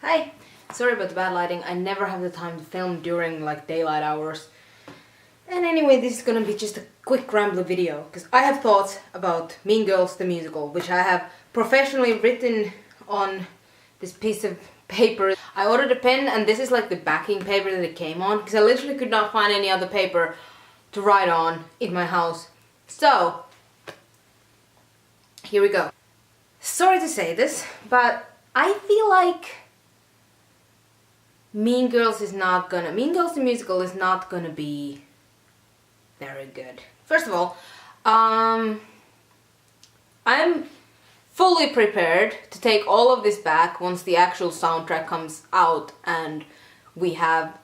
Hi! Sorry about the bad lighting, I never have the time to film during like daylight hours. And anyway, this is gonna be just a quick rambly video, because I have thoughts about Mean Girls the musical, which I have professionally written on this piece of paper. I ordered a pen and this is like the backing paper that it came on, because I literally could not find any other paper to write on in my house. So, here we go. Sorry to say this, but I feel like Mean Girls the musical is not gonna be very good. First of all, I'm fully prepared to take all of this back once the actual soundtrack comes out and we have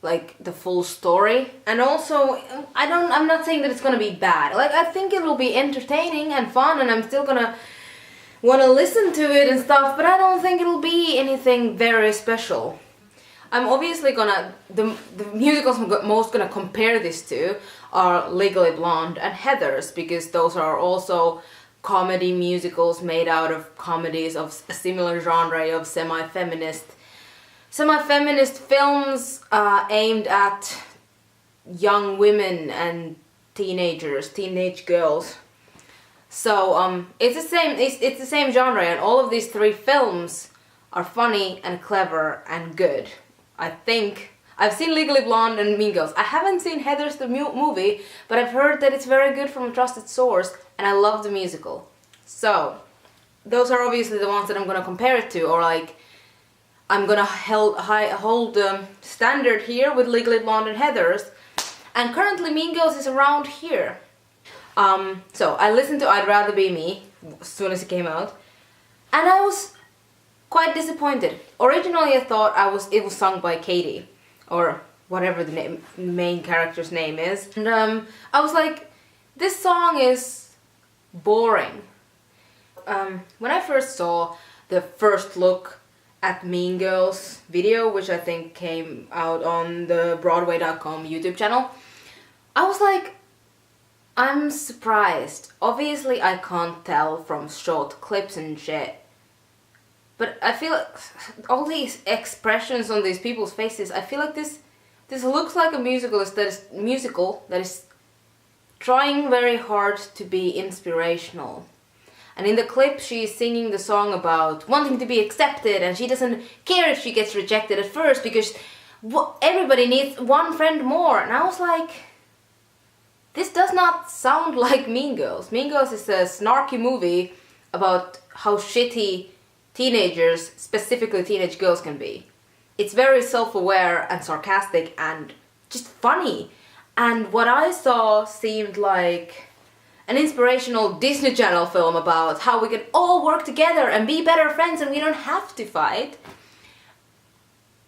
like the full story. And also, I'm not saying that it's gonna be bad. Like, I think it will be entertaining and fun, and I'm still gonna wanna listen to it and stuff, but I don't think it'll be anything very special. I'm obviously the musicals I'm most gonna compare this to are Legally Blonde and Heathers, because those are also comedy musicals made out of comedies of a similar genre of semi-feminist films aimed at young women and teenage girls. So it's the same genre, and all of these three films are funny and clever and good. I think I've seen Legally Blonde and Mean Girls. I haven't seen Heathers the movie, but I've heard that it's very good from a trusted source, and I love the musical. So those are obviously the ones that I'm gonna compare it to, or like I'm gonna hold the standard here with Legally Blonde and Heathers. And currently Mean Girls is around here. So I listened to I'd Rather Be Me as soon as it came out, and I was quite disappointed. Originally I thought it was sung by Katie, or whatever the main character's name is, and I was like, this song is boring. When I first saw the first look at Mean Girls video, which I think came out on the Broadway.com YouTube channel, I was like, I'm surprised. Obviously I can't tell from short clips and shit, but I feel like all these expressions on these people's faces, I feel like this looks like a musical that is trying very hard to be inspirational. And in the clip she's singing the song about wanting to be accepted, and she doesn't care if she gets rejected at first because everybody needs one friend more. And I was like, this does not sound like Mean Girls. Mean Girls is a snarky movie about how shitty teenagers, specifically teenage girls, can be. It's very self-aware and sarcastic and just funny. And what I saw seemed like an inspirational Disney Channel film about how we can all work together and be better friends and we don't have to fight.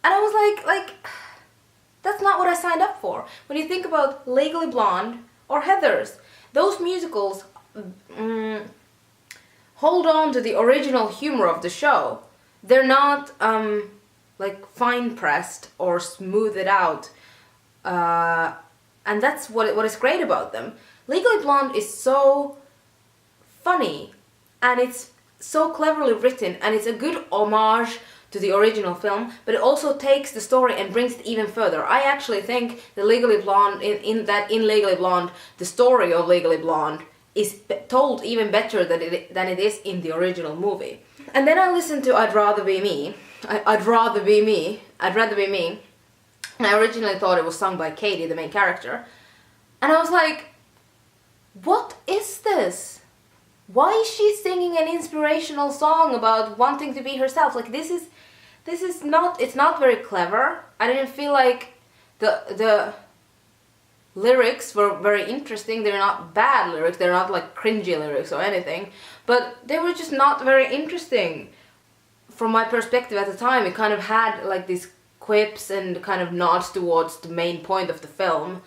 And I was like, that's not what I signed up for. When you think about Legally Blonde or Heathers, those musicals hold on to the original humor of the show. They're not like fine pressed or smoothed out, and that's what is great about them. Legally Blonde is so funny, and it's so cleverly written, and it's a good homage to the original film, but it also takes the story and brings it even further. I actually think that Legally Blonde, in Legally Blonde, the story of Legally Blonde is told even better than it is in the original movie. And then I listened to I'd Rather Be Me. I'd Rather Be Me. And I originally thought it was sung by Katie, the main character. And I was like, what is this? Why is she singing an inspirational song about wanting to be herself? Like, this is not, it's not very clever. I didn't feel like the lyrics were very interesting. They're not bad lyrics, they're not like cringy lyrics or anything, but they were just not very interesting. From my perspective at the time, it kind of had like these quips and kind of nods towards the main point of the film,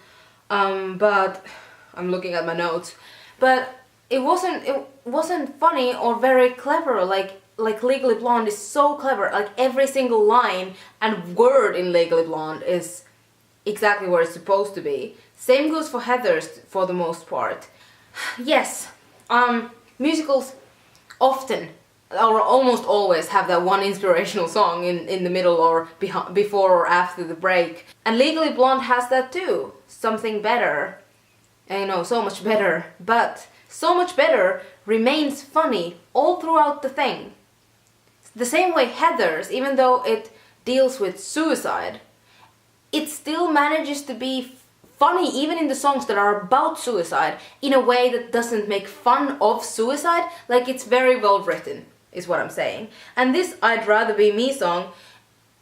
but I'm looking at my notes, but it wasn't funny or very clever. Like Legally Blonde is so clever, like every single line and word in Legally Blonde is exactly where it's supposed to be. Same goes for Heathers for the most part. Yes, musicals often or almost always have that one inspirational song in the middle or before or after the break. And Legally Blonde has that too. Something better. And you know, so much better. But so much better remains funny all throughout the thing. The same way Heathers, even though it deals with suicide, it still manages to be funny even in the songs that are about suicide in a way that doesn't make fun of suicide. Like, it's very well written, is what I'm saying. And this I'd Rather Be Me song,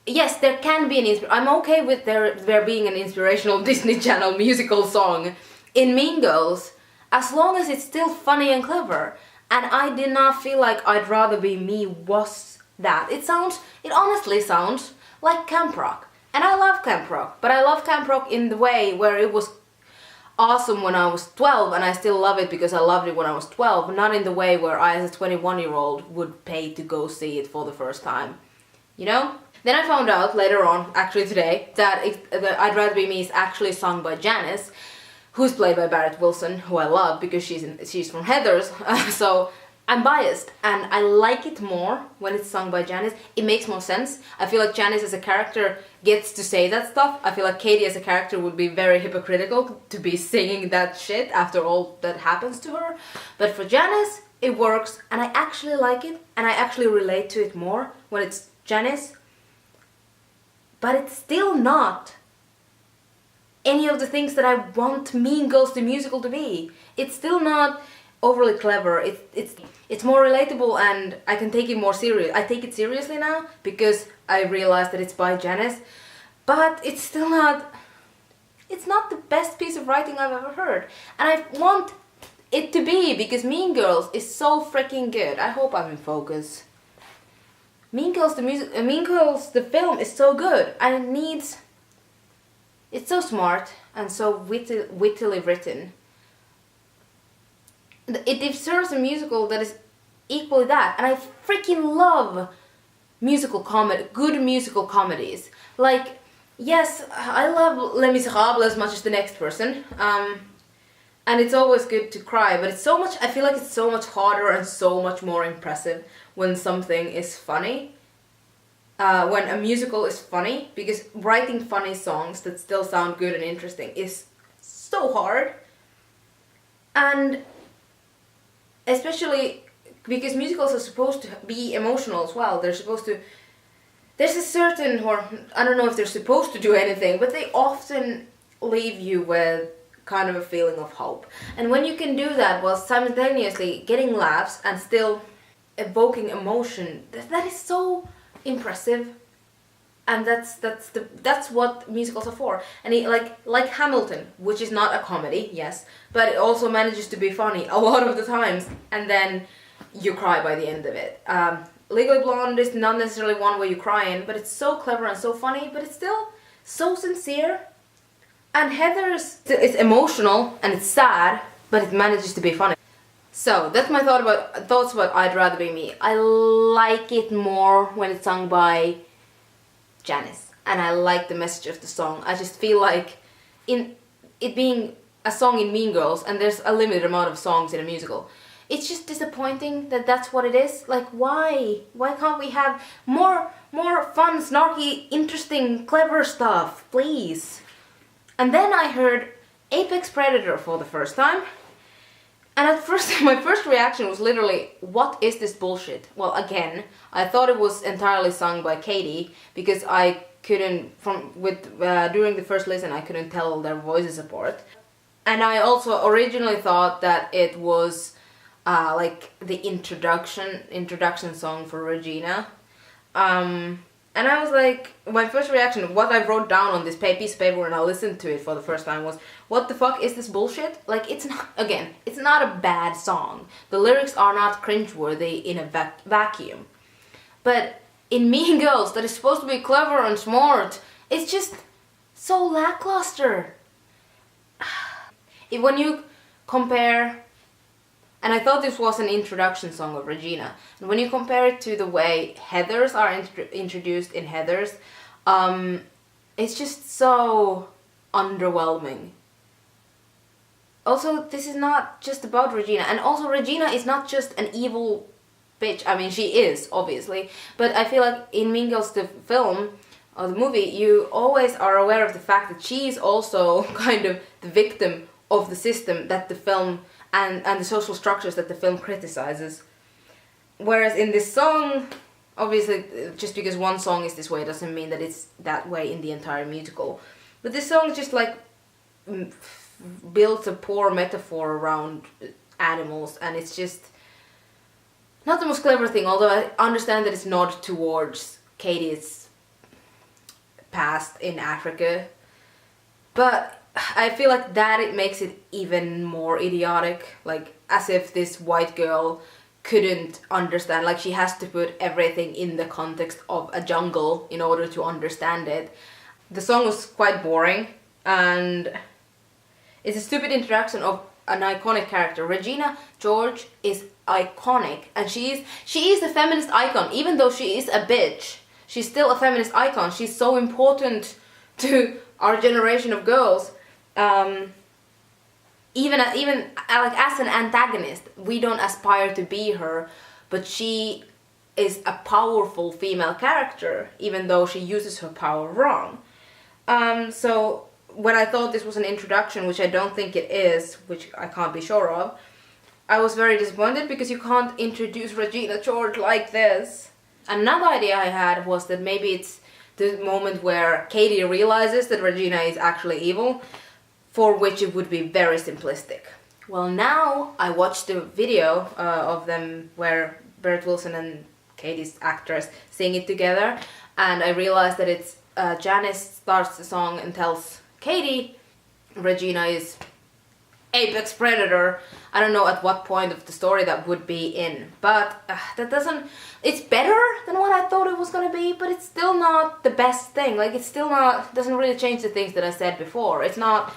yes, there can be I'm okay with there being an inspirational Disney Channel musical song in Mean Girls, as long as it's still funny and clever. And I did not feel like I'd Rather Be Me was that. It honestly sounds like camp rock. And I love camp rock, but I love camp rock in the way where it was awesome when I was 12, and I still love it because I loved it when I was 12, not in the way where I as a 21-year-old would pay to go see it for the first time. You know? Then I found out later on, actually today, that I'd Rather Be Me is actually sung by Janice, who's played by Barrett Wilson, who I love because she's from Heathers, so I'm biased, and I like it more when it's sung by Janice. It makes more sense. I feel like Janice as a character gets to say that stuff. I feel like Katie as a character would be very hypocritical to be singing that shit after all that happens to her. But for Janice, it works, and I actually like it, and I actually relate to it more when it's Janice. But it's still not any of the things that I want Mean Girls the musical to be. It's still not overly clever. It's more relatable, and I can take it more serious. I take it seriously now because I realize that it's by Janice, but it's still not. It's not the best piece of writing I've ever heard, and I want it to be because Mean Girls is so freaking good. I hope I'm in focus. Mean Girls the film is so good, and it needs. It's so smart and so wittily written. It deserves a musical that is equally that, and I freaking love good musical comedies. Like, yes, I love Les Miserables as much as the next person, and it's always good to cry, but I feel like it's so much harder and so much more impressive when something is funny, when a musical is funny, because writing funny songs that still sound good and interesting is so hard. And especially because musicals are supposed to be emotional as well. There's a certain, or I don't know if they're supposed to do anything, but they often leave you with kind of a feeling of hope. And when you can do that while simultaneously getting laughs and still evoking emotion, that is so impressive. And that's what musicals are for. And like Hamilton, which is not a comedy, yes, but it also manages to be funny a lot of the times, and then you cry by the end of it. Legally Blonde is not necessarily one where you cry in, but it's so clever and so funny, but it's still so sincere. And Heathers is emotional and it's sad, but it manages to be funny. So that's my thoughts about I'd Rather Be Me. I like it more when it's sung by Janice, and I like the message of the song. I just feel like in it being a song in Mean Girls, and there's a limited amount of songs in a musical, it's just disappointing that that's what it is. Like, why can't we have more fun, snarky, interesting, clever stuff, please? And then I heard Apex Predator for the first time, and at first my first reaction was literally, what is this bullshit? Well, again, I thought it was entirely sung by Katie because I couldn't during the first listen I couldn't tell their voices apart. And I also originally thought that it was like the introduction song for Regina. And I was like, my first reaction, what I wrote down on this piece of paper when I listened to it for the first time was, what the fuck is this bullshit? Like, it's not a bad song. The lyrics are not cringeworthy in a vacuum. But in Mean Girls, that is supposed to be clever and smart, it's just so lackluster. When you compare, and I thought this was an introduction song of Regina, and when you compare it to the way Heathers are introduced in Heathers, it's just so underwhelming. Also, this is not just about Regina, and also Regina is not just an evil bitch. I mean, she is, obviously. But I feel like in Mean Girls, the film, or the movie, you always are aware of the fact that she is also kind of the victim of the system that the film and the social structures that the film criticizes. Whereas in this song, obviously, just because one song is this way doesn't mean that it's that way in the entire musical. But this song just like builds a poor metaphor around animals, and it's just not the most clever thing, although I understand that it's not towards Katie's past in Africa. But I feel like that it makes it even more idiotic, like as if this white girl couldn't understand, like she has to put everything in the context of a jungle in order to understand it. The song was quite boring, and it's a stupid introduction of an iconic character. Regina George is iconic, and she is a feminist icon. Even though she is a bitch, she's still a feminist icon. She's so important to our generation of girls. Even like as an antagonist, we don't aspire to be her, but she is a powerful female character, even though she uses her power wrong. So when I thought this was an introduction, which I don't think it is, which I can't be sure of, I was very disappointed because you can't introduce Regina George like this. Another idea I had was that maybe it's the moment where Katie realizes that Regina is actually evil, for which it would be very simplistic. Well, now I watched the video of them where Bert Wilson and Katie's actress sing it together, and I realized that it's Janice starts the song and tells Katie Regina is apex predator. I don't know at what point of the story that would be in, but that doesn't, it's better than what I thought it was gonna be, but it's still not the best thing. Like, it's still not, doesn't really change the things that I said before. It's not,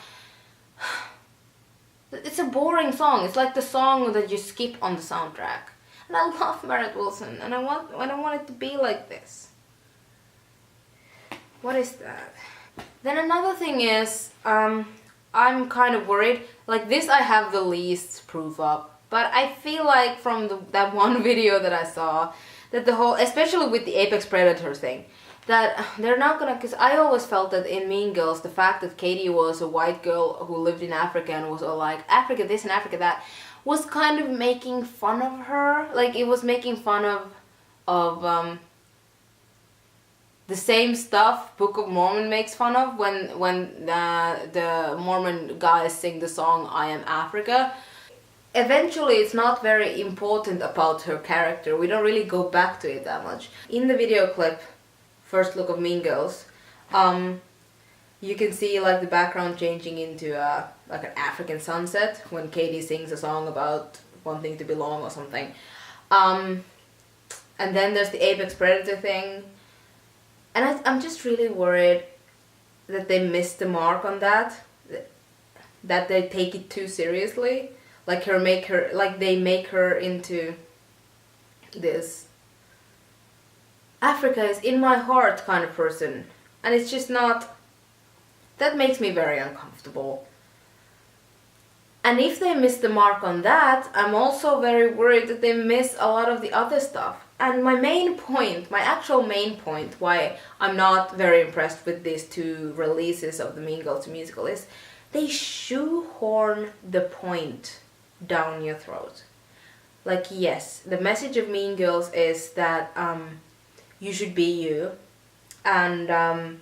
it's a boring song. It's like the song that you skip on the soundtrack. And I love Bert Wilson, and I don't want it to be like this. What is that? Then another thing is, I'm kind of worried. Like, this I have the least proof of, but I feel like from that one video that I saw, that the whole, especially with the apex predator thing, that they're not gonna, because I always felt that in Mean Girls, the fact that Katie was a white girl who lived in Africa and was all like, Africa this and Africa that, was kind of making fun of her. Like, it was making fun of the same stuff Book of Mormon makes fun of when the Mormon guys sing the song I Am Africa. Eventually it's not very important about her character. We don't really go back to it that much. In the video clip, First Look of Mean Girls, you can see like the background changing into like an African sunset when Katie sings a song about wanting to belong or something. And then there's the apex predator thing. And I'm just really worried that they missed the mark on that they take it too seriously. Like they make her into this Africa is in my heart kind of person. And it's just not, that makes me very uncomfortable. And if they miss the mark on that, I'm also very worried that they miss a lot of the other stuff. And my actual main point why I'm not very impressed with these two releases of the Mean Girls musical is they shoehorn the point down your throat. Like, yes, the message of Mean Girls is that you should be you, and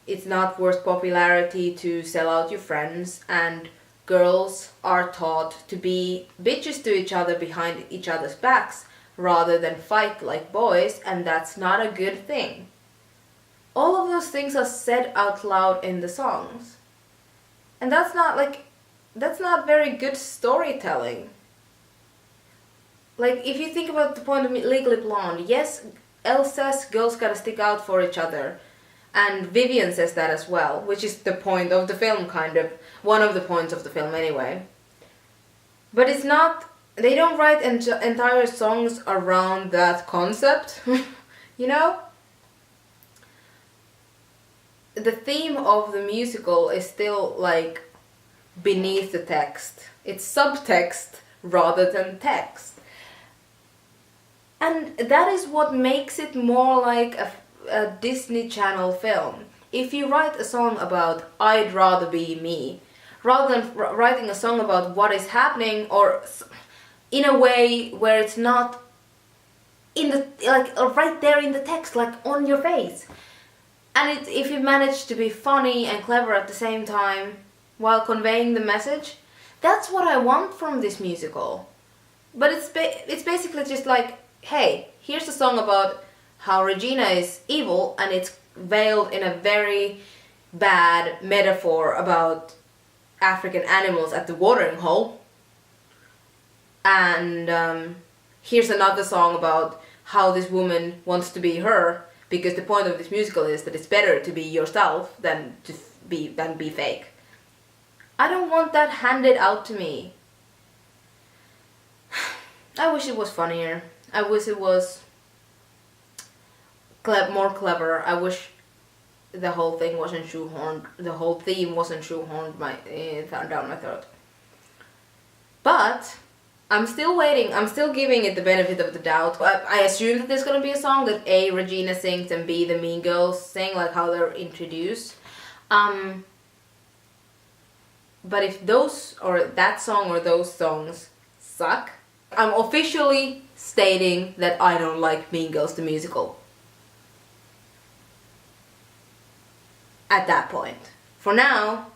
it's not worth popularity to sell out your friends, and girls are taught to be bitches to each other behind each other's backs rather than fight like boys, and that's not a good thing. All of those things are said out loud in the songs. And that's not very good storytelling. Like, if you think about the point of Legally Blonde, yes, Elle says girls gotta stick out for each other. And Vivian says that as well, which is the point of the film, kind of. One of the points of the film, anyway. But it's not, they don't write entire songs around that concept, you know? The theme of the musical is still, like, beneath the text. It's subtext rather than text. And that is what makes it more like a Disney Channel film. If you write a song about I'd rather be me, rather than writing a song about what is happening, or in a way where it's not in the, like, right there in the text, like on your face. And if you manage to be funny and clever at the same time while conveying the message, that's what I want from this musical. But it's basically just like, hey, here's a song about how Regina is evil, and it's veiled in a very bad metaphor about African animals at the watering hole. And here's another song about how this woman wants to be her, because the point of this musical is that it's better to be yourself than to be fake. I don't want that handed out to me. I wish it was funnier. I wish it was more clever. I wish the whole thing wasn't shoehorned. The whole theme wasn't shoehorned down my throat. But I'm still waiting. I'm still giving it the benefit of the doubt. I assume that there's gonna be a song that A, Regina sings, and B, the Mean Girls sing, like how they're introduced. But if those, or that song or those songs suck, I'm officially stating that I don't like Mean Girls the musical. At that point. For now,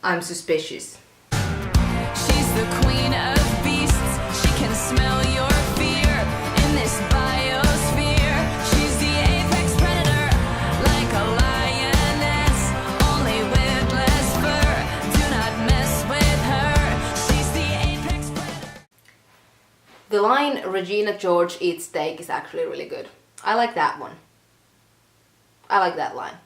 I'm suspicious. She's the queen of beasts. She can smell your fear in this biosphere. She's the apex predator, like a lioness, only with less fur. Do not mess with her. She's the apex predator. The line Regina George eats steak is actually really good. I like that one. I like that line.